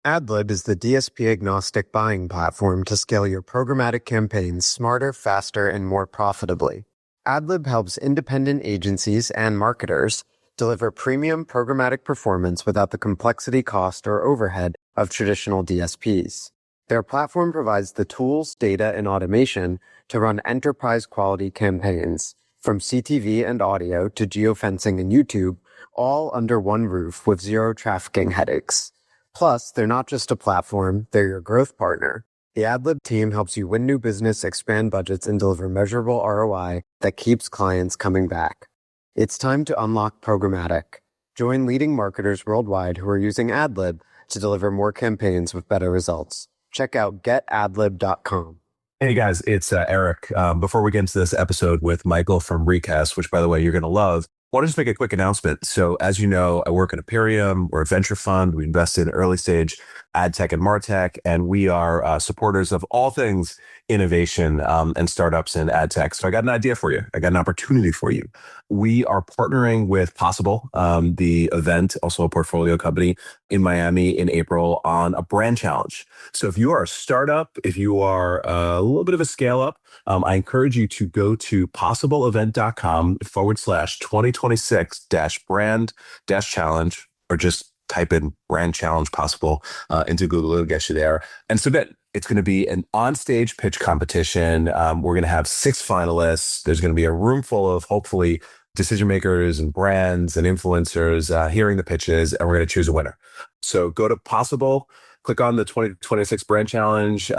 AdLib is the DSP-agnostic buying platform to scale your programmatic campaigns smarter, faster, and more profitably. AdLib helps independent agencies and marketers deliver premium programmatic performance without the complexity, cost, or overhead of traditional DSPs. Their platform provides the tools, data, and automation to run enterprise-quality campaigns, from CTV and audio to geofencing and YouTube, all under one roof with zero trafficking headaches. Plus, they're not just a platform, they're your growth partner. The AdLib team helps you win new business, expand budgets, and deliver measurable ROI that keeps clients coming back. It's time to unlock programmatic. Join leading marketers worldwide who are using AdLib to deliver more campaigns with better results. Check out getadlib.com. Hey guys, it's Eric. Before we get into this episode with Michael from Recast, which by the way, you're going to love, I want to just make a quick announcement. So as you know, I work at Imperium. We're a venture fund. We invest in early stage adtech and martech, and we are supporters of all things innovation and startups in adtech. So I got an idea for you. I got an opportunity for you. We are partnering with Possible, the event, also a portfolio company in Miami in April on a brand challenge. So if you are a startup, if you are a little bit of a scale up, I encourage you to go to possibleevent.com/2026-brand-challenge, or just type in brand challenge Possible into Google. It'll get you there. And submit. It's going to be an on-stage pitch competition. We're going to have 6 finalists. There's going to be a room full of, hopefully, decision makers and brands and influencers hearing the pitches, and we're going to choose a winner. So go to Possible, click on the 2026 Brand Challenge,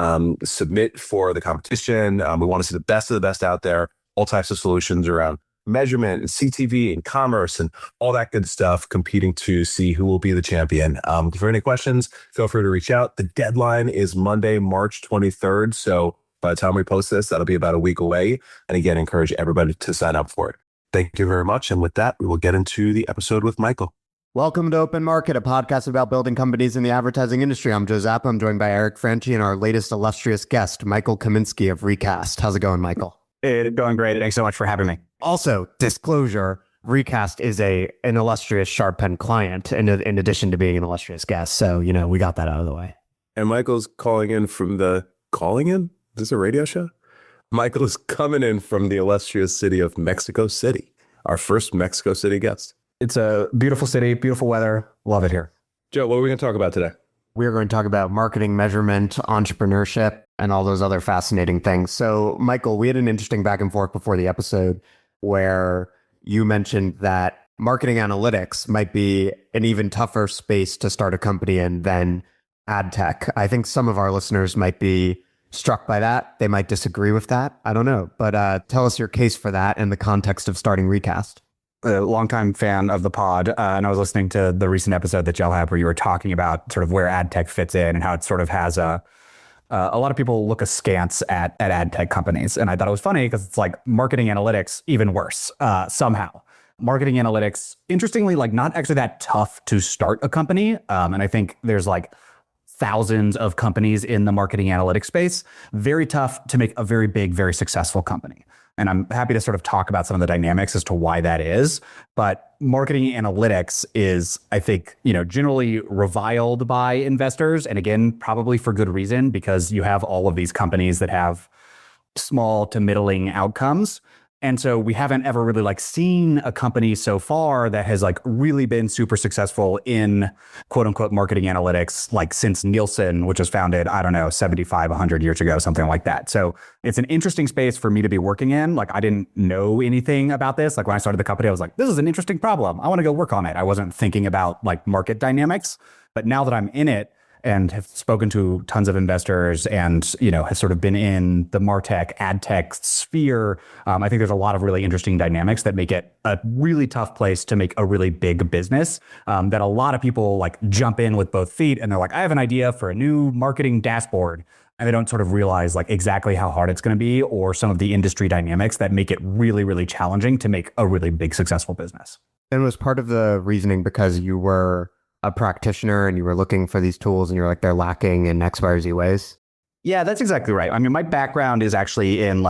submit for the competition. We want to see the best of the best out there, all types of solutions around measurement and CTV and commerce and all that good stuff, competing to see who will be the champion. If there are any questions, feel free to reach out. The deadline is Monday, March 23rd. So by the time we post this, that'll be about a week away. And again, encourage everybody to sign up for it. Thank you very much. And with that, we will get into the episode with Michael. Welcome to Open Market, a podcast about building companies in the advertising industry. I'm Joe Zappa. I'm joined by Eric Franchi and our latest illustrious guest, Michael Kaminsky of Recast. How's it going, Michael? It's going great. Thanks so much for having me. Also, disclosure, Recast is an illustrious Sharp Pen client in addition to being an illustrious guest. So, we got that out of the way. And Michael's calling in from Is this a radio show? Michael is coming in from the illustrious city of Mexico City, our first Mexico City guest. It's a beautiful city, beautiful weather. Love it here. Joe, what are we going to talk about today? We're going to talk about marketing, measurement, entrepreneurship, and all those other fascinating things. So, Michael, we had an interesting back and forth before the episode where you mentioned that marketing analytics might be an even tougher space to start a company in than ad tech. I think some of our listeners might be struck by that. They might disagree with that. I don't know. But tell us your case for that in the context of starting Recast. A longtime fan of the pod, and I was listening to the recent episode that y'all had where you were talking about sort of where ad tech fits in and how it sort of has a lot of people look askance at ad tech companies. And I thought it was funny because it's like marketing analytics, even worse somehow. Marketing analytics, interestingly, like not actually that tough to start a company. And I think there's like thousands of companies in the marketing analytics space. Very tough to make a very big, very successful company. And I'm happy to sort of talk about some of the dynamics as to why that is. But marketing analytics is, I think, generally reviled by investors. And again, probably for good reason, because you have all of these companies that have small to middling outcomes. And so we haven't ever really seen a company so far that has really been super successful in quote unquote marketing analytics, since Nielsen, which was founded, 75, 100 years ago, something like that. So it's an interesting space for me to be working in. I didn't know anything about this. When I started the company, I was like, this is an interesting problem. I want to go work on it. I wasn't thinking about market dynamics, but now that I'm in it, and have spoken to tons of investors and, has sort of been in the MarTech, ad tech sphere. I think there's a lot of really interesting dynamics that make it a really tough place to make a really big business, that a lot of people jump in with both feet and they're like, I have an idea for a new marketing dashboard. And they don't sort of realize exactly how hard it's going to be or some of the industry dynamics that make it really, really challenging to make a really big successful business. And was part of the reasoning because you were a practitioner and you were looking for these tools and you're like, they're lacking in X, Y, or Z ways? Yeah, that's exactly right. I mean, my background is actually in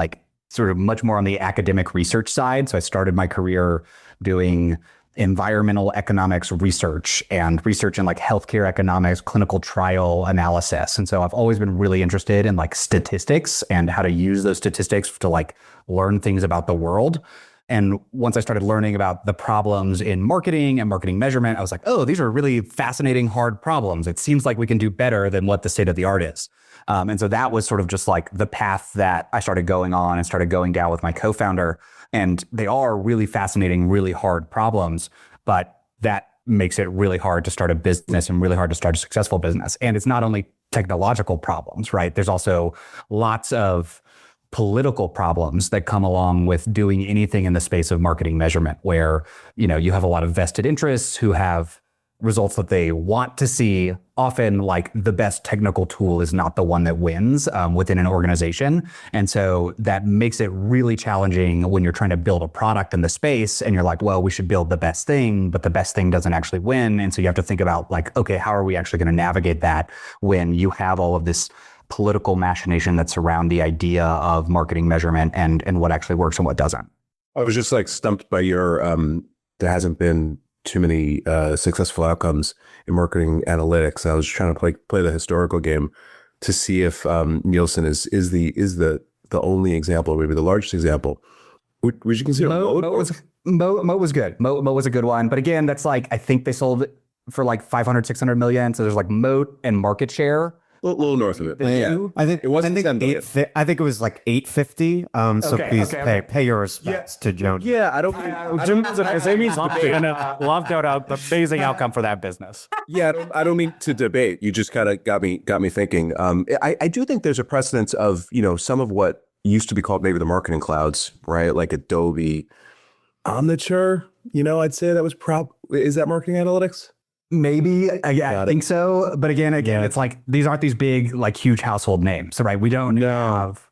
sort of much more on the academic research side. So I started my career doing environmental economics research and research in like healthcare economics, clinical trial analysis. And so I've always been really interested in like statistics and how to use those statistics to like learn things about the world. And once I started learning about the problems in marketing and marketing measurement, I was like, oh, these are really fascinating, hard problems. It seems like we can do better than what the state of the art is. And so that was sort of just like the path that I started going on and started going down with my co-founder. And they are really fascinating, really hard problems, but that makes it really hard to start a business and really hard to start a successful business. And it's not only technological problems, right? There's also lots of political problems that come along with doing anything in the space of marketing measurement, where, you know, you have a lot of vested interests who have results that they want to see. Often, like, the best technical tool is not the one that wins within an organization. And so that makes it really challenging when you're trying to build a product in the space and you're like, well, we should build the best thing, but the best thing doesn't actually win. And so you have to think about like, okay, how are we actually going to navigate that when you have all of this political machination that surround the idea of marketing measurement and what actually works and what doesn't? I was just like stumped by your, there hasn't been too many successful outcomes in marketing analytics. I was trying to play the historical game to see if Nielsen is the only example, or maybe the largest example. Would you consider Moat was good. Moat was a good one. But again, that's like, I think they sold it for like 500, 600 million. So there's like Moat and market share. A little north of it. Yeah. I think it wasn't. I think it was like 850. So please pay your respects to Joan. Yeah, I don't. Amy's loved out the amazing outcome for that business. Yeah, I don't mean to debate. You just kind of got me thinking. I do think there's a precedence of, you know, some of what used to be called maybe the marketing clouds, right? Like Adobe. I'm not sure. You know, I'd say that was is that marketing analytics? Maybe, I think so. But again, it's like, these aren't these big, like, huge household names. So, right, we don't have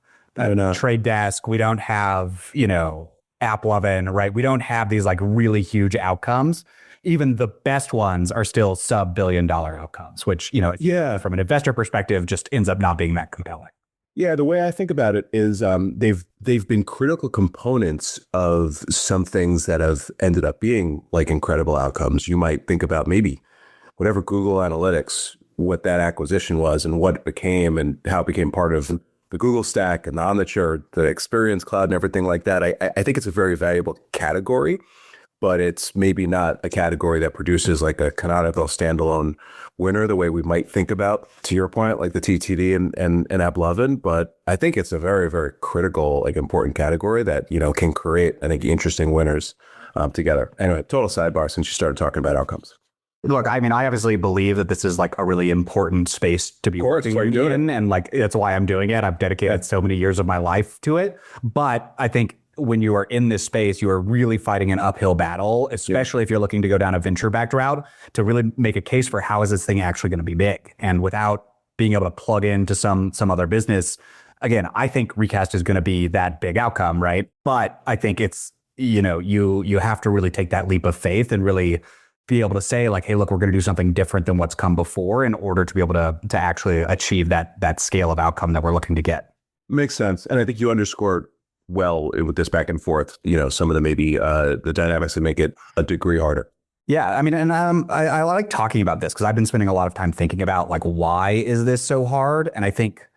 Trade Desk. We don't have, you know, AppLovin, right? We don't have these like really huge outcomes. Even the best ones are still sub-billion-dollar outcomes, which, you know, from an investor perspective, just ends up not being that compelling. Yeah, the way I think about it is they've been critical components of some things that have ended up being like incredible outcomes. You might think about maybe whatever Google Analytics, what that acquisition was and what it became and how it became part of the Google stack and the Omniture, the Experience Cloud and everything like that. I think it's a very valuable category, but it's maybe not a category that produces like a canonical standalone winner the way we might think about, to your point, like the TTD and AppLovin. But I think it's a very, very critical, like, important category that, you know, can create, I think, interesting winners together. Anyway, total sidebar since you started talking about outcomes. Look, I mean, I obviously believe that this is like a really important space to be working in, and like, that's why I'm doing it. I've dedicated so many years of my life to it. But I think when you are in this space, you are really fighting an uphill battle, especially if you're looking to go down a venture-backed route, to really make a case for how is this thing actually going to be big. And without being able to plug into some other business, again, I think Recast is going to be that big outcome, right? But I think it's, you know, you have to really take that leap of faith and really be able to say like, hey, look, we're going to do something different than what's come before in order to be able to actually achieve that scale of outcome that we're looking to get. Makes sense. And I think you underscored well with this back and forth, you know, some of the maybe the dynamics that make it a degree harder. Yeah, I mean, and I like talking about this because I've been spending a lot of time thinking about like, why is this so hard? And I think,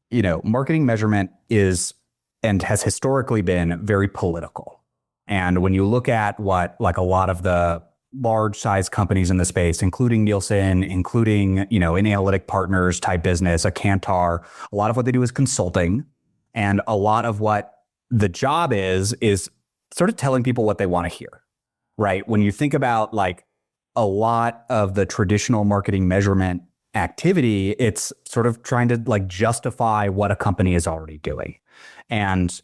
you know, marketing measurement is and has historically been very political. And when you look at what like a lot of the large size companies in the space, including Nielsen, including, you know, an analytic partners type business, a Kantar, a lot of what they do is consulting. And a lot of what the job is sort of telling people what they want to hear, right? When you think about like a lot of the traditional marketing measurement activity, it's sort of trying to like justify what a company is already doing. And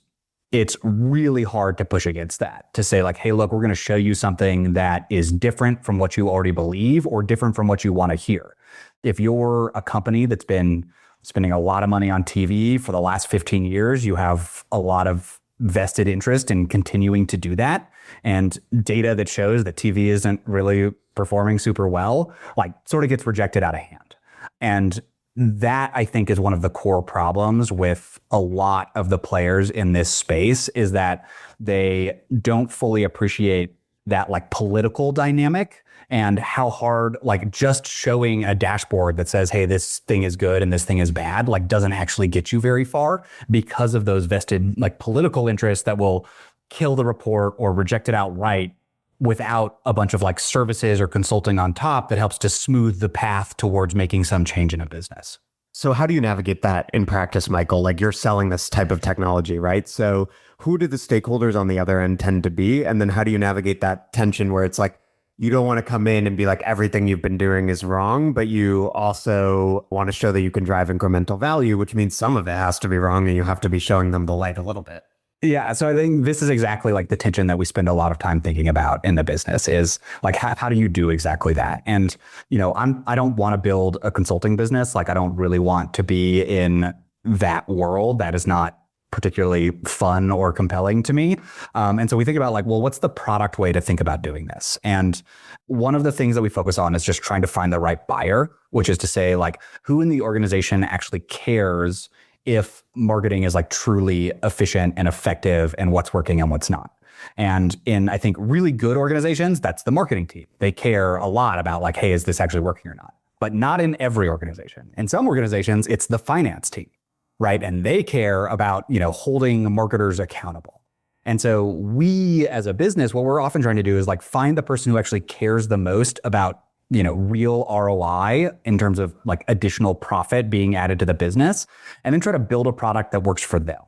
it's really hard to push against that, to say like, hey, look, we're going to show you something that is different from what you already believe or different from what you want to hear. If you're a company that's been spending a lot of money on TV for the last 15 years, you have a lot of vested interest in continuing to do that. And data that shows that TV isn't really performing super well, like, sort of gets rejected out of hand. And that, I think, is one of the core problems with a lot of the players in this space, is that they don't fully appreciate that like political dynamic and how hard like just showing a dashboard that says, hey, this thing is good and this thing is bad, like doesn't actually get you very far because of those vested like political interests that will kill the report or reject it outright without a bunch of like services or consulting on top that helps to smooth the path towards making some change in a business. So how do you navigate that in practice, Michael? Like you're selling this type of technology, right? So who do the stakeholders on the other end tend to be? And then how do you navigate that tension where it's like, you don't want to come in and be like, everything you've been doing is wrong, but you also want to show that you can drive incremental value, which means some of it has to be wrong and you have to be showing them the light a little bit. Yeah. So I think this is exactly like the tension that we spend a lot of time thinking about in the business is like, how do you do exactly that? And, you know, I don't want to build a consulting business. Like I don't really want to be in that world. That is not particularly fun or compelling to me. And so we think about like, well, what's the product way to think about doing this? And one of the things that we focus on is just trying to find the right buyer, which is to say like who in the organization actually cares if marketing is like truly efficient and effective and what's working and what's not. And in, I think, really good organizations, that's the marketing team. They care a lot about like, hey, is this actually working or not? But not in every organization. In some organizations, it's the finance team, right? And they care about, you know, holding marketers accountable. And so we as a business, what we're often trying to do is like find the person who actually cares the most about, you know, real ROI in terms of like additional profit being added to the business, and then try to build a product that works for them.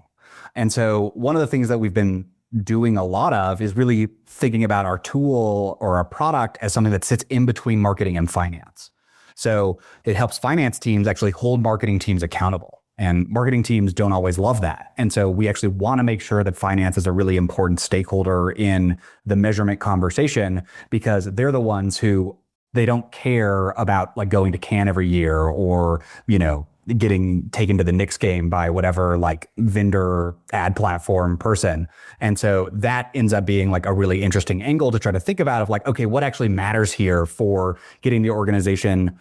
And so one of the things that we've been doing a lot of is really thinking about our tool or our product as something that sits in between marketing and finance. So it helps finance teams actually hold marketing teams accountable. And marketing teams don't always love that. And so we actually want to make sure that finance is a really important stakeholder in the measurement conversation, because they're the ones who they don't care about like going to Cannes every year or, you know, getting taken to the Knicks game by whatever like vendor ad platform person. And so that ends up being like a really interesting angle to try to think about of like, okay, what actually matters here for getting the organization.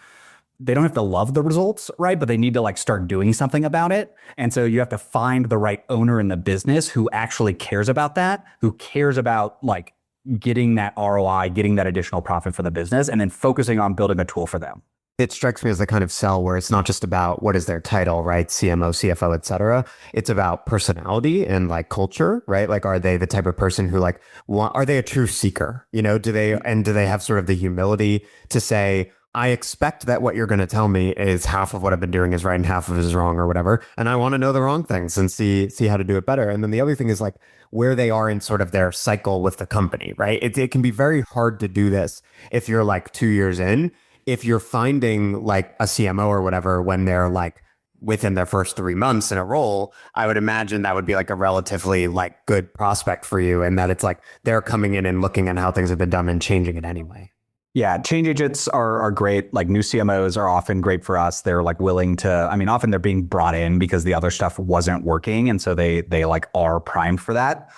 They don't have to love the results, right? But they need to like start doing something about it. And so you have to find the right owner in the business who actually cares about that, who cares about like getting that ROI, getting that additional profit for the business, and then focusing on building a tool for them. It strikes me as the kind of sell where it's not just about what is their title, right? CMO, CFO, et cetera. It's about personality and like culture, right? Like, are they the type of person who like, are they a true seeker? You know, do they have sort of the humility to say, I expect that what you're going to tell me is half of what I've been doing is right and half of it is wrong or whatever. And I want to know the wrong things and see how to do it better. And then the other thing is like where they are in sort of their cycle with the company, right? It can be very hard to do this if you're like 2 years in. If you're finding like a CMO or whatever when they're like within their first 3 months in a role, I would imagine that would be like a relatively like good prospect for you, and that it's like they're coming in and looking at how things have been done and changing it anyway. Yeah, change agents are great. Like new CMOs are often great for us. They're like willing to, I mean, often they're being brought in because the other stuff wasn't working. And so they like are primed for that.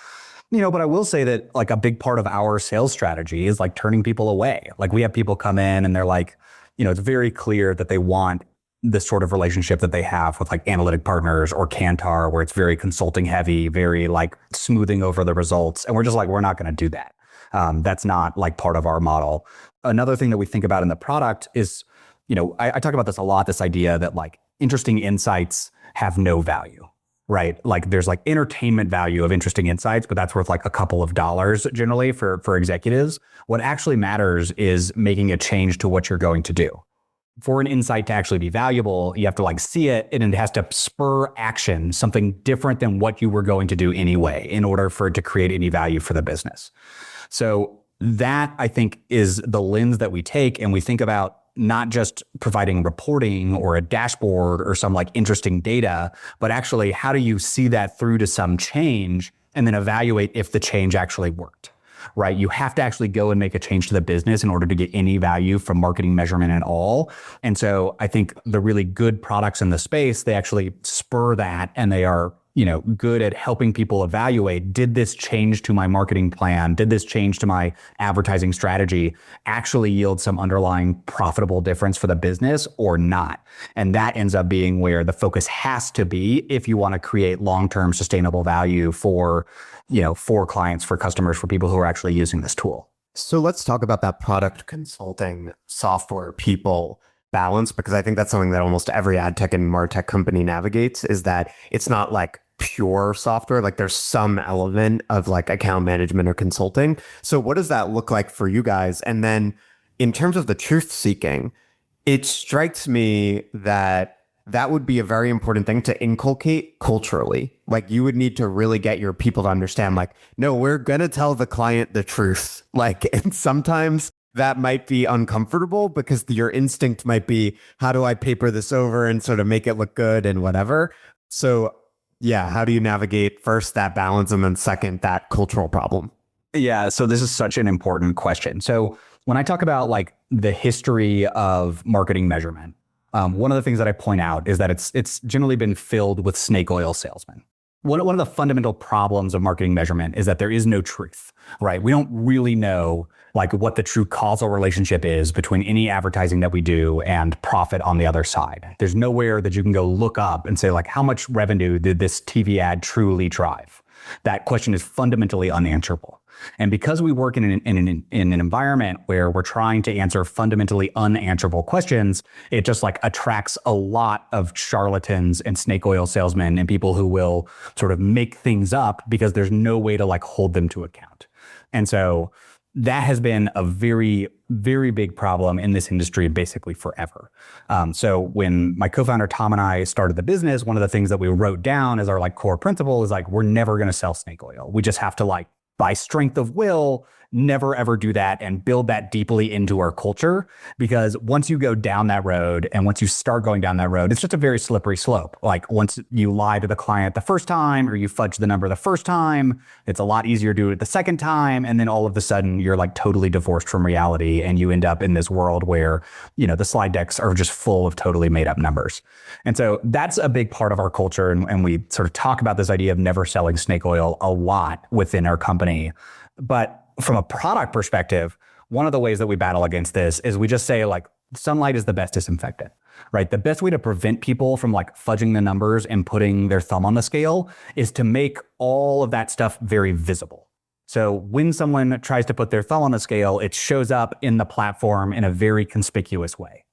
You know, but I will say that like a big part of our sales strategy is like turning people away. Like we have people come in and they're like, you know, it's very clear that they want this sort of relationship that they have with like analytic partners or Kantar, where it's very consulting heavy, very like smoothing over the results. And we're just like, we're not going to do that. That's not like part of our model. Another thing that we think about in the product is, you know, I talk about this a lot, this idea that like interesting insights have no value, right? Like there's like entertainment value of interesting insights, but that's worth like a couple of dollars generally for executives. What actually matters is making a change to what you're going to do. For an insight to actually be valuable, you have to like see it and it has to spur action, something different than what you were going to do anyway, in order for it to create any value for the business. So that, I think, is the lens that we take, and we think about not just providing reporting or a dashboard or some like interesting data, but actually how do you see that through to some change and then evaluate if the change actually worked, right? You have to actually go and make a change to the business in order to get any value from marketing measurement at all. And so I think the really good products in the space, they actually spur that, and they are, you know, good at helping people evaluate, did this change to my marketing plan? Did this change to my advertising strategy actually yield some underlying profitable difference for the business or not? And that ends up being where the focus has to be if you want to create long-term sustainable value for, you know, for clients, for customers, for people who are actually using this tool. So let's talk about that product consulting software people balance, because I think that's something that almost every ad tech and martech company navigates, is that it's not like pure software. Like there's some element of like account management or consulting. So what does that look like for you guys? And then in terms of the truth seeking, it strikes me that that would be a very important thing to inculcate culturally. Like you would need to really get your people to understand, like, no, we're going to tell the client the truth. Like, and sometimes that might be uncomfortable because your instinct might be, how do I paper this over and sort of make it look good and whatever. So yeah, how do you navigate first that balance and then second that cultural problem? Yeah, so this is such an important question. So when I talk about like the history of marketing measurement, one of the things that I point out is that it's generally been filled with snake oil salesmen. One of the fundamental problems of marketing measurement is that there is no truth, right? We don't really know like what the true causal relationship is between any advertising that we do and profit on the other side. There's nowhere that you can go look up and say like, how much revenue did this TV ad truly drive? That question is fundamentally unanswerable. And because we work in an environment where we're trying to answer fundamentally unanswerable questions, it just like attracts a lot of charlatans and snake oil salesmen and people who will sort of make things up because there's no way to like hold them to account. And so that has been a very, very big problem in this industry basically forever. So when my co-founder Tom and I started the business, one of the things that we wrote down as our like core principle is like, we're never going to sell snake oil. We just have to like, by strength of will, never ever do that and build that deeply into our culture. Because once you go down that road and once you start going down that road, it's just a very slippery slope. Like once you lie to the client the first time or you fudge the number the first time, it's a lot easier to do it the second time. And then all of a sudden you're like totally divorced from reality and you end up in this world where, you know, the slide decks are just full of totally made up numbers. And so that's a big part of our culture. And we sort of talk about this idea of never selling snake oil a lot within our company. But from a product perspective, one of the ways that we battle against this is we just say like sunlight is the best disinfectant, right? The best way to prevent people from like fudging the numbers and putting their thumb on the scale is to make all of that stuff very visible. So when someone tries to put their thumb on the scale, it shows up in the platform in a very conspicuous way.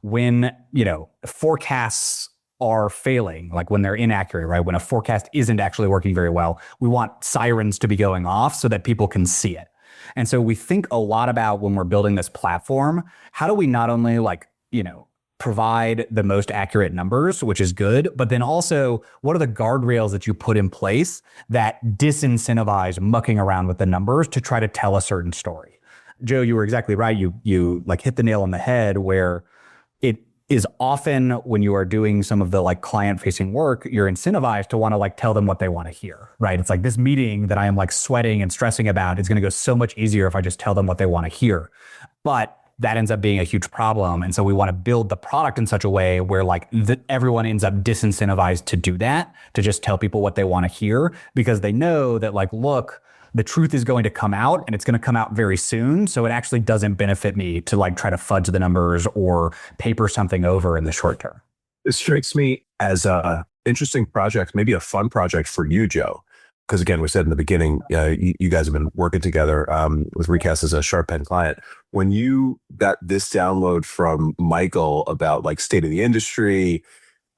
When, you know, forecasts are failing, like when they're inaccurate, right? When a forecast isn't actually working very well, we want sirens to be going off so that people can see it. And so we think a lot about when we're building this platform, how do we not only like, you know, provide the most accurate numbers, which is good, but then also what are the guardrails that you put in place that disincentivize mucking around with the numbers to try to tell a certain story? Joe, you were exactly right. You like hit the nail on the head where it is often when you are doing some of the like client facing work, you're incentivized to want to like tell them what they want to hear, right? It's like this meeting that I am like sweating and stressing about is going to go so much easier if I just tell them what they want to hear. But that ends up being a huge problem. And so we want to build the product in such a way where like everyone ends up disincentivized to do that, to just tell people what they want to hear, because they know that like, look, the truth is going to come out and it's going to come out very soon. So it actually doesn't benefit me to like try to fudge the numbers or paper something over in the short term. It strikes me as a interesting project, maybe a fun project for you, Joe. Because again, we said in the beginning, you guys have been working together with Recast as a Sharp Pen client. When you got this download from Michael about like state of the industry,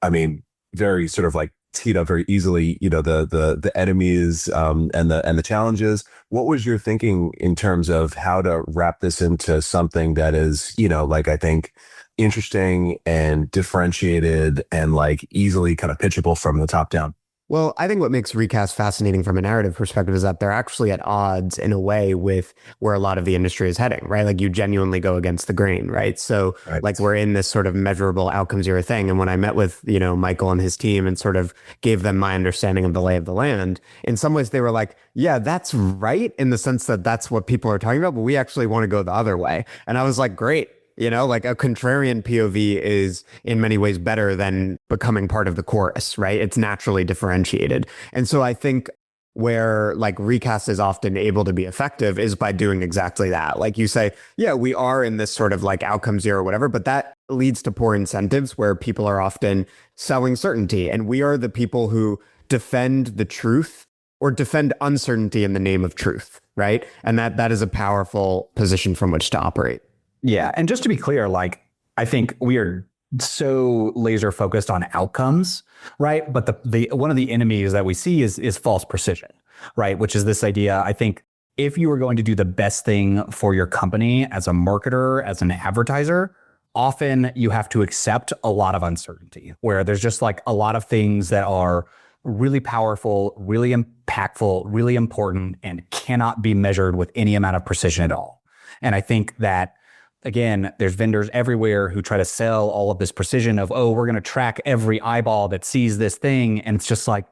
I mean, very sort of like teed up very easily, you know, the enemies and the challenges. What was your thinking in terms of how to wrap this into something that is, you know, like I think interesting and differentiated and like easily kind of pitchable from the top down? Well, I think what makes Recast fascinating from a narrative perspective is that they're actually at odds in a way with where a lot of the industry is heading, right? Like you genuinely go against the grain, right? So like we're in this sort of measurable outcomes era thing. And when I met with, you know, Michael and his team and sort of gave them my understanding of the lay of the land, in some ways they were like, yeah, that's right, in the sense that that's what people are talking about, but we actually want to go the other way. And I was like, great. You know, like a contrarian POV is in many ways better than becoming part of the chorus, right? It's naturally differentiated. And so I think where like Recast is often able to be effective is by doing exactly that. Like you say, yeah, we are in this sort of like outcome zero or whatever, but that leads to poor incentives where people are often selling certainty. And we are the people who defend the truth or defend uncertainty in the name of truth, right? And that is a powerful position from which to operate. Yeah. And just to be clear, like, I think we are so laser focused on outcomes, right? But the one of the enemies that we see is false precision, right? Which is this idea, I think, if you are going to do the best thing for your company as a marketer, as an advertiser, often you have to accept a lot of uncertainty, where there's just like a lot of things that are really powerful, really impactful, really important, and cannot be measured with any amount of precision at all. And I think that, again, there's vendors everywhere who try to sell all of this precision of, oh, we're going to track every eyeball that sees this thing. And it's just like,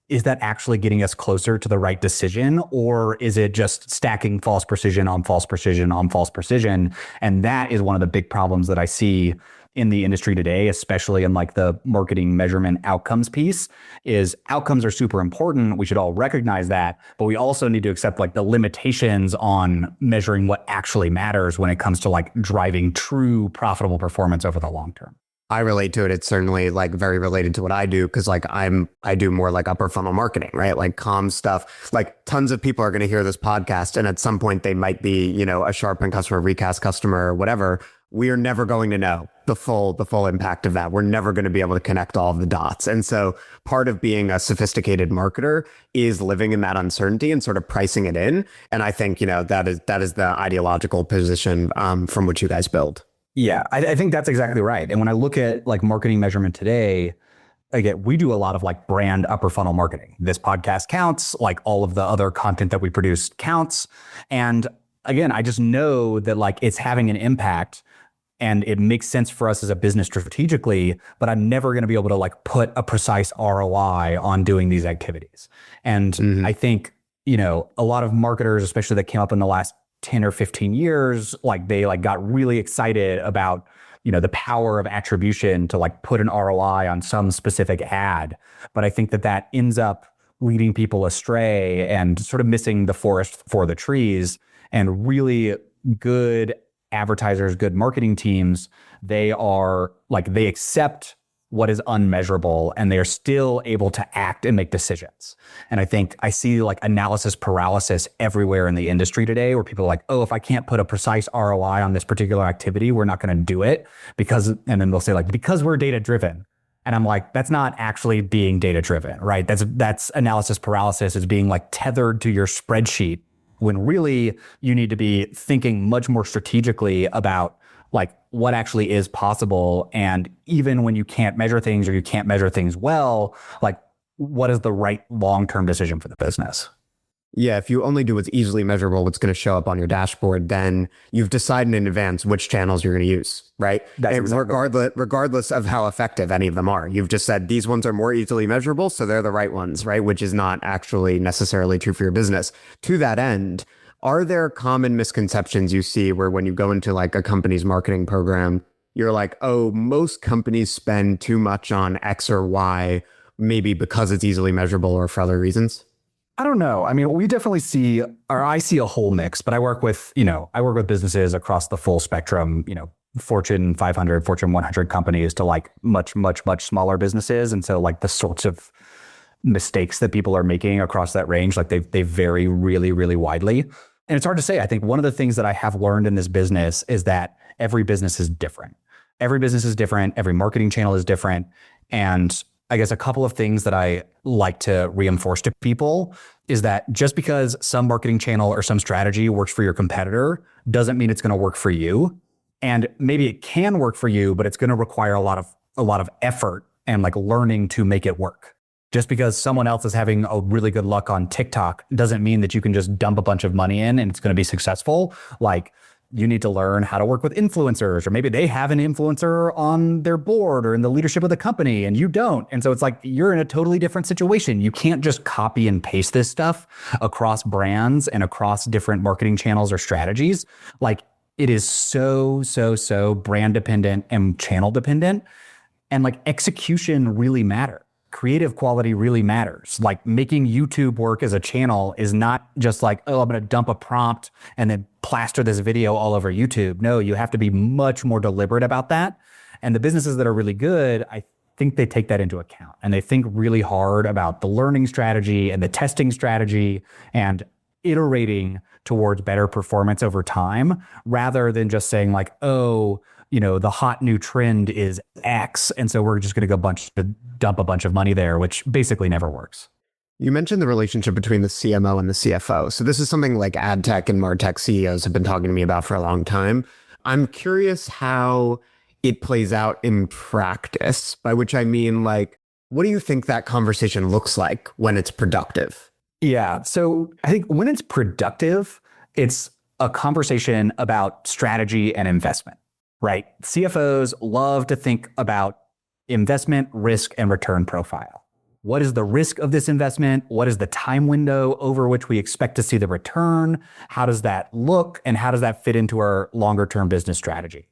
is that actually getting us closer to the right decision? Or is it just stacking false precision on false precision on false precision? And that is one of the big problems that I see in the industry today, especially in like the marketing measurement outcomes piece. Is outcomes are super important. We should all recognize that, but we also need to accept like the limitations on measuring what actually matters when it comes to like driving true profitable performance over the long term. I relate to it. It's certainly like very related to what I do, because like I do more like upper funnel marketing, right? Like comms stuff. Like tons of people are going to hear this podcast, and at some point they might be, you know, a Sharpen customer, Recast customer, or whatever. We are never going to know the full impact of that. We're never going to be able to connect all of the dots. And so part of being a sophisticated marketer is living in that uncertainty and sort of pricing it in. And I think, you know, that is the ideological position from which you guys build. Yeah, I think that's exactly right. And when I look at like marketing measurement today, again, we do a lot of like brand upper funnel marketing. This podcast counts, like all of the other content that we produce counts. And again, I just know that like it's having an impact and it makes sense for us as a business strategically, but I'm never going to be able to like put a precise ROI on doing these activities. And I think, you know, a lot of marketers, especially that came up in the last 10 or 15 years, like they like got really excited about, you know, the power of attribution to like put an ROI on some specific ad. But I think that ends up leading people astray and sort of missing the forest for the trees. And really good advertisers, good marketing teams, they are like, they accept what is unmeasurable and they are still able to act and make decisions. And I think I see like analysis paralysis everywhere in the industry today, where people are like, oh, if I can't put a precise ROI on this particular activity, we're not going to do it because, and then they'll say like, because we're data driven. And I'm like, that's not actually being data driven, right? That's analysis paralysis, is being like tethered to your spreadsheet, when really you need to be thinking much more strategically about like what actually is possible. And even when you can't measure things or you can't measure things well, like what is the right long-term decision for the business? Yeah, if you only do what's easily measurable, what's going to show up on your dashboard, then you've decided in advance which channels you're going to use, right? Regardless of how effective any of them are. You've just said these ones are more easily measurable, so they're the right ones, right? Which is not actually necessarily true for your business. To that end, are there common misconceptions you see where when you go into like a company's marketing program, you're like, oh, most companies spend too much on X or Y, maybe because it's easily measurable or for other reasons? I don't know. I mean, we definitely see, or I see a whole mix, but I work with businesses across the full spectrum, you know, Fortune 500, Fortune 100 companies to like much, much, much smaller businesses. And so like the sorts of mistakes that people are making across that range, like they vary really, really widely. And it's hard to say. I think one of the things that I have learned in this business is that every business is different. Every business is different. Every marketing channel is different. And I guess a couple of things that I like to reinforce to people is that just because some marketing channel or some strategy works for your competitor doesn't mean it's going to work for you. And maybe it can work for you, but it's going to require a lot of effort and like learning to make it work. Just because someone else is having a really good luck on TikTok doesn't mean that you can just dump a bunch of money in and it's going to be successful. Like, you need to learn how to work with influencers, or maybe they have an influencer on their board or in the leadership of the company and you don't. And so it's like, you're in a totally different situation. You can't just copy and paste this stuff across brands and across different marketing channels or strategies. Like, it is so brand dependent and channel dependent. And like execution really matters. Creative quality really matters. Like making YouTube work as a channel is not just like, oh, I'm going to dump a prompt and then plaster this video all over YouTube. No, you have to be much more deliberate about that. And the businesses that are really good, I think they take that into account and they think really hard about the learning strategy and the testing strategy and iterating towards better performance over time, rather than just saying like, oh, the hot new trend is X, and so we're just going to dump a bunch of money there, which basically never works. You mentioned the relationship between the CMO and the CFO. So this is something like adtech and martech CEOs have been talking to me about for a long time. I'm curious how it plays out in practice, by which I mean, like, what do you think that conversation looks like when it's productive? Yeah. So I think when it's productive, it's a conversation about strategy and investment, right? CFOs love to think about investment, risk, and return profile. What is the risk of this investment? What is the time window over which we expect to see the return? How does that look? And how does that fit into our longer term business strategy?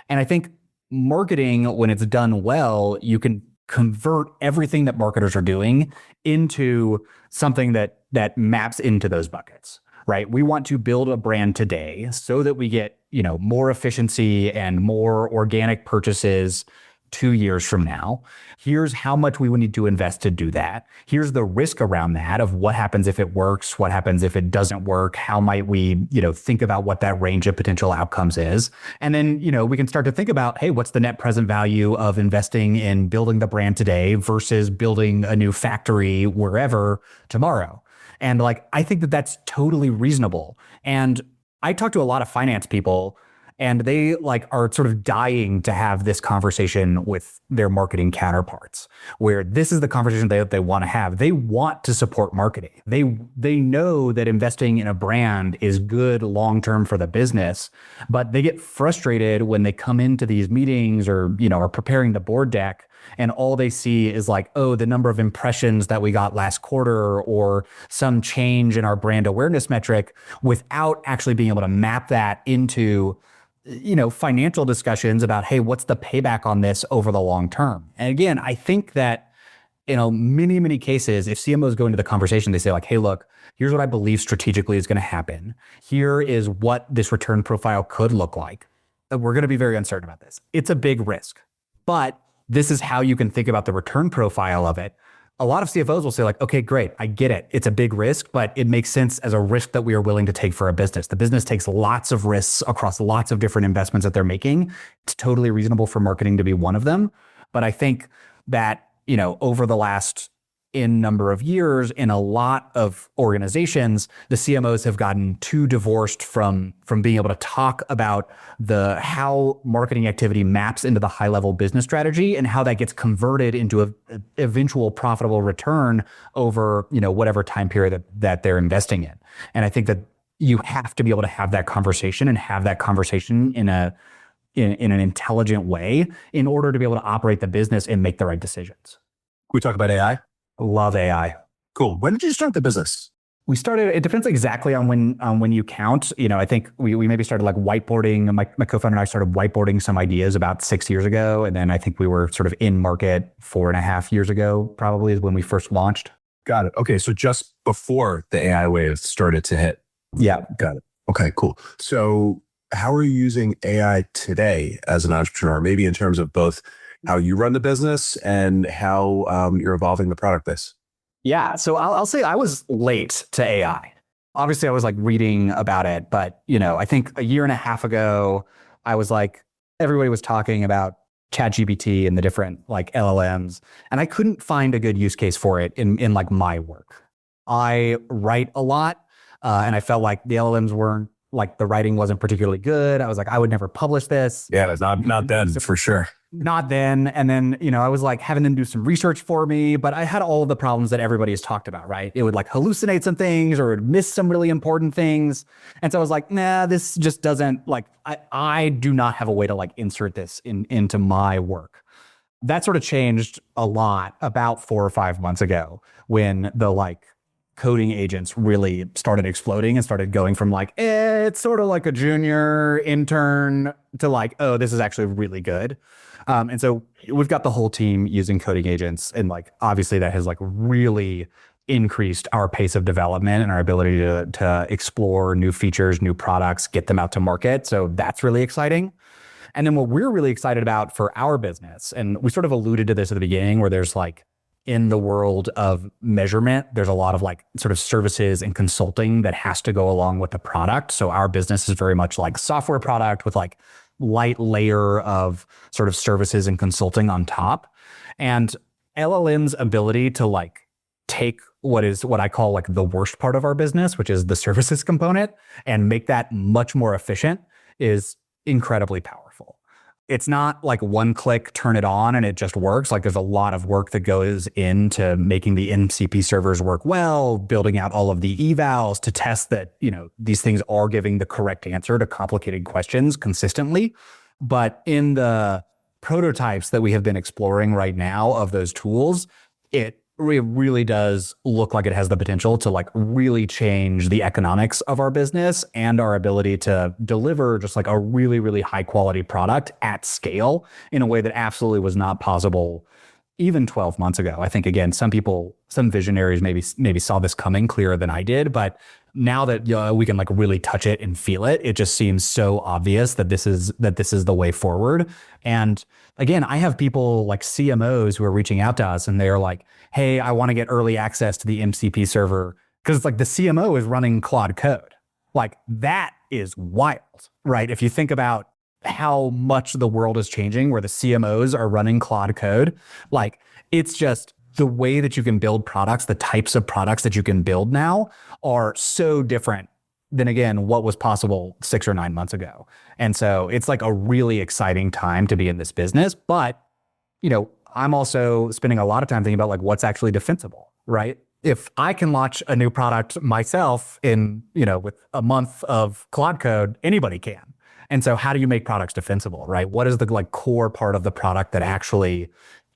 And I think marketing, when it's done well, you can convert everything that marketers are doing into something that maps into those buckets, right? We want to build a brand today so that we get, more efficiency and more organic purchases 2 years from now. Here's how much we would need to invest to do that. Here's the risk around that of what happens if it works, what happens if it doesn't work, how might we, think about what that range of potential outcomes is. And then, we can start to think about, hey, what's the net present value of investing in building the brand today versus building a new factory wherever tomorrow. And I think that that's totally reasonable. And I talk to a lot of finance people, and they are sort of dying to have this conversation with their marketing counterparts, where this is the conversation they want to have. They want to support marketing. They know that investing in a brand is good long-term for the business, but they get frustrated when they come into these meetings or, are preparing the board deck, and all they see is the number of impressions that we got last quarter or some change in our brand awareness metric, without actually being able to map that into financial discussions about, hey, what's the payback on this over the long term? And again, I think that, many, many cases, if CMOs go into the conversation, they say hey, look, here's what I believe strategically is going to happen. Here is what this return profile could look like. We're going to be very uncertain about this. It's a big risk, but this is how you can think about the return profile of it. A lot of CFOs will say okay, great, I get it. It's a big risk, but it makes sense as a risk that we are willing to take for a business. The business takes lots of risks across lots of different investments that they're making. It's totally reasonable for marketing to be one of them. But I think that, over the last number of years in a lot of organizations, the CMOs have gotten too divorced from being able to talk about how marketing activity maps into the high level business strategy and how that gets converted into a eventual profitable return over, whatever time period that they're investing in. And I think that you have to be able to have that conversation and have that conversation in an intelligent way in order to be able to operate the business and make the right decisions. We talk about AI. Love AI. Cool. When did you start the business? We started, it depends exactly on when you count. I think we maybe started whiteboarding. My co-founder and I started whiteboarding some ideas about 6 years ago. And then I think we were sort of in market 4.5 years ago, probably, is when we first launched. Got it. Okay. So just before the AI wave started to hit. Yeah. Got it. Okay, cool. So how are you using AI today as an entrepreneur? Maybe in terms of both how you run the business and how you're evolving the product base. Yeah. So I'll say I was late to AI. Obviously, I was reading about it, but I think a year and a half ago, I was everybody was talking about ChatGPT and the different LLMs, and I couldn't find a good use case for it in my work. I write a lot, and I felt like the LLMs weren't the writing wasn't particularly good. I was I would never publish this. Yeah, that's not then for sure. Not then. And then, I was having them do some research for me, but I had all of the problems that everybody has talked about, right? It would hallucinate some things or it would miss some really important things. And so I was nah, this just doesn't I do not have a way to insert this into my work. That sort of changed a lot about 4 or 5 months ago when the coding agents really started exploding and started going from it's sort of like a junior intern to oh, this is actually really good. And so we've got the whole team using coding agents, and obviously that has really increased our pace of development and our ability to explore new features, new products, get them out to market. So that's really exciting. And then what we're really excited about for our business, and we sort of alluded to this at the beginning, where there's like, in the world of measurement, there's a lot of like sort of services and consulting that has to go along with the product. So our business is very much like software product with like light layer of sort of services and consulting on top. And LLM's ability to like take what I call like the worst part of our business, which is the services component, and make that much more efficient is incredibly powerful. It's not like one click, turn it on and it just works. Like there's a lot of work that goes into making the MCP servers work well, building out all of the evals to test that, these things are giving the correct answer to complicated questions consistently. But in the prototypes that we have been exploring right now of those tools, it really does look like it has the potential to like really change the economics of our business and our ability to deliver just like a really, really high quality product at scale in a way that absolutely was not possible even 12 months ago. I think, again, some visionaries maybe saw this coming clearer than I did, but now that we can like really touch it and feel it, it just seems so obvious that this is the way forward. And again, I have people like CMOs who are reaching out to us and they're like, hey, I want to get early access to the MCP server, because it's like the CMO is running Claude code. Like that is wild, right? If you think about how much the world is changing where the CMOs are running Claude code, like it's just the way that you can build products, the types of products that you can build now are so different than, again, what was possible 6 or 9 months ago. And so it's like a really exciting time to be in this business. But, I'm also spending a lot of time thinking about like what's actually defensible, right? If I can launch a new product myself in, with a month of Claude code, anybody can. And so how do you make products defensible, right? What is the like core part of the product that actually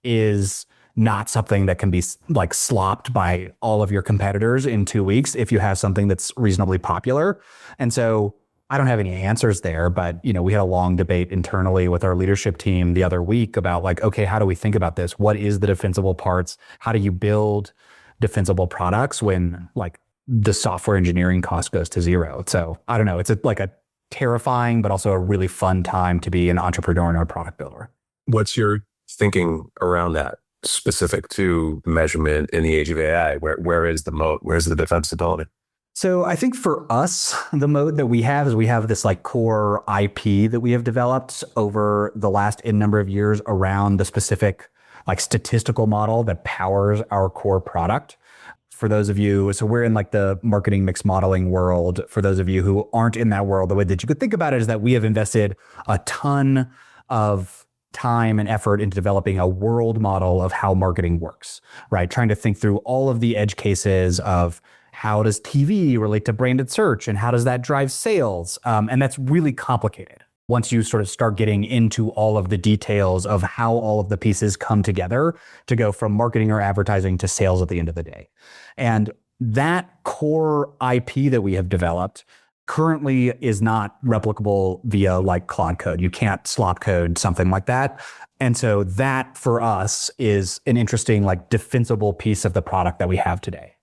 is not something that can be like slopped by all of your competitors in 2 weeks if you have something that's reasonably popular? And so I don't have any answers there, but we had a long debate internally with our leadership team the other week about like, okay, how do we think about this? What is the defensible parts? How do you build defensible products when like the software engineering cost goes to zero? So I don't know. It's like a terrifying, but also a really fun time to be an entrepreneur and a product builder. What's your thinking around that specific to measurement in the age of AI? Where is the moat? Where's the defensibility? So I think for us, the moat that we have is we have this like core IP that we have developed over the last N number of years around the specific like statistical model that powers our core product. For those of you, so we're in like the marketing mix modeling world. For those of you who aren't in that world, the way that you could think about it is that we have invested a ton of time and effort into developing a world model of how marketing works, right? Trying to think through all of the edge cases of how does TV relate to branded search and how does that drive sales? And that's really complicated once you sort of start getting into all of the details of how all of the pieces come together to go from marketing or advertising to sales at the end of the day. And that core IP that we have developed currently is not replicable via like Claude code. You can't slop code something like that. And so that for us is an interesting like defensible piece of the product that we have today.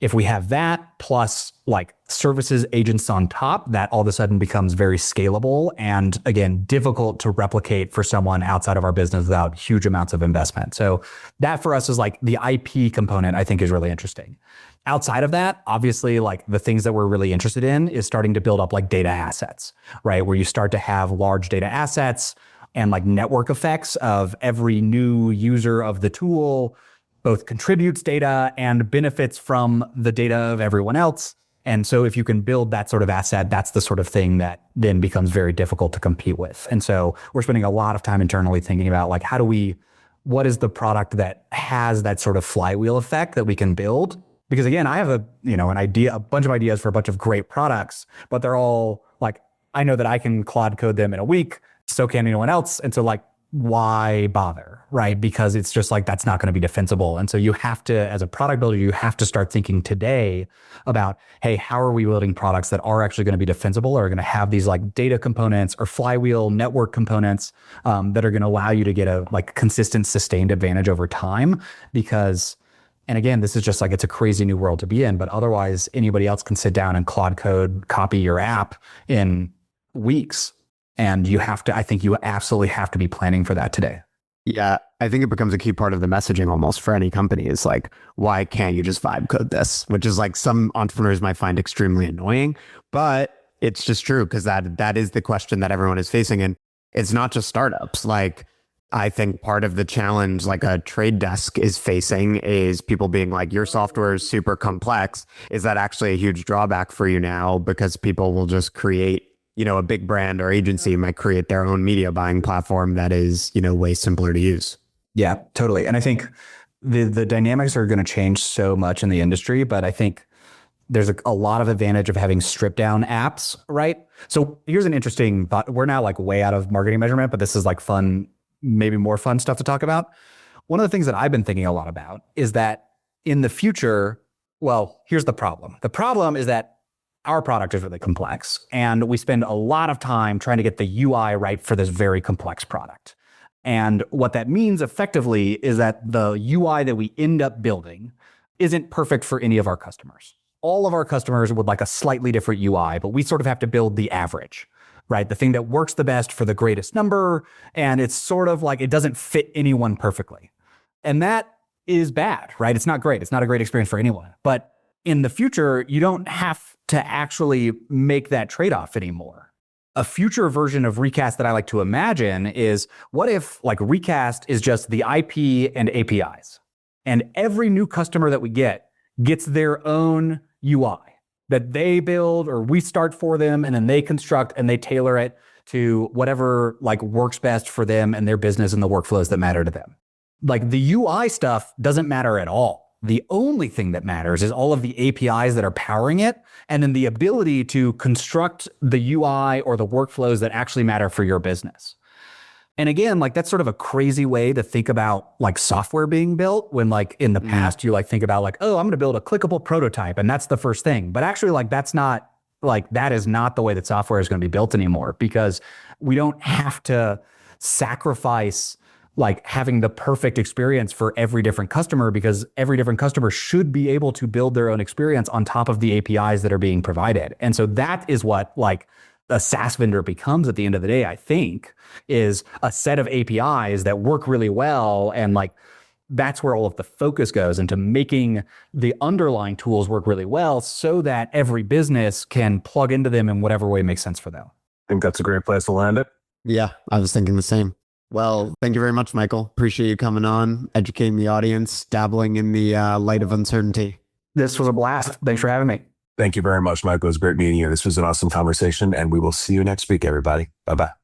If we have that plus like services agents on top, that all of a sudden becomes very scalable and again, difficult to replicate for someone outside of our business without huge amounts of investment. So that for us is like the IP component I think is really interesting. Outside of that, obviously like the things that we're really interested in is starting to build up like data assets, right? Where you start to have large data assets and like network effects of every new user of the tool both contributes data and benefits from the data of everyone else. And so if you can build that sort of asset, that's the sort of thing that then becomes very difficult to compete with. And so we're spending a lot of time internally thinking about like, what is the product that has that sort of flywheel effect that we can build? Because again, I have a bunch of ideas for a bunch of great products, but they're all like, I know that I can Claude code them in a week. So can anyone else. And so like, why bother, right? Because it's just like, that's not going to be defensible. And so you have to, as a product builder, you have to start thinking today about, hey, how are we building products that are actually going to be defensible or are going to have these like data components or flywheel network components that are going to allow you to get a like consistent, sustained advantage over time? Because, and again, this is just like, it's a crazy new world to be in, but otherwise anybody else can sit down and Claude code, copy your app in weeks. And I think you absolutely have to be planning for that today. Yeah, I think it becomes a key part of the messaging almost for any company is like, why can't you just vibe code this? Which is like some entrepreneurs might find extremely annoying, but it's just true because that is the question that everyone is facing. And it's not just startups. Like, I think part of the challenge like a trade desk is facing is people being like, your software is super complex. Is that actually a huge drawback for you now? Because people will just create, a big brand or agency might create their own media buying platform that is, way simpler to use. Yeah, totally. And I think the dynamics are going to change so much in the industry, but I think there's a lot of advantage of having stripped down apps, right? So here's an interesting thought. We're now like way out of marketing measurement, but this is like fun, maybe more fun stuff to talk about. One of the things that I've been thinking a lot about is that in the future, well, here's the problem. The problem is that our product is really complex and we spend a lot of time trying to get the UI right for this very complex product. And what that means effectively is that the UI that we end up building isn't perfect for any of our customers. All of our customers would like a slightly different UI, but we sort of have to build the average, right? The thing that works the best for the greatest number. And it's sort of like it doesn't fit anyone perfectly. And that is bad, right? It's not great. It's not a great experience for anyone. But in the future, you don't have to actually make that trade-off anymore. A future version of Recast that I like to imagine is what if like Recast is just the IP and APIs, and every new customer that we gets their own UI that they build or we start for them, and then they construct and they tailor it to whatever like works best for them and their business and the workflows that matter to them. Like the UI stuff doesn't matter at all. The only thing that matters is all of the APIs that are powering it, and then the ability to construct the UI or the workflows that actually matter for your business. And again, like that's sort of a crazy way to think about like software being built when like in the past you like think about like, oh, I'm going to build a clickable prototype and that's the first thing. But actually like that is not the way that software is going to be built anymore, because we don't have to sacrifice like having the perfect experience for every different customer, because every different customer should be able to build their own experience on top of the APIs that are being provided. And so that is what like a SaaS vendor becomes at the end of the day, I think, is a set of APIs that work really well. And like, that's where all of the focus goes into making the underlying tools work really well so that every business can plug into them in whatever way makes sense for them. I think that's a great place to land it. Yeah, I was thinking the same. Well, thank you very much, Michael. Appreciate you coming on, educating the audience, dabbling in the light of uncertainty. This was a blast. Thanks for having me. Thank you very much, Michael. It was great meeting you. This was an awesome conversation, and we will see you next week, everybody. Bye-bye.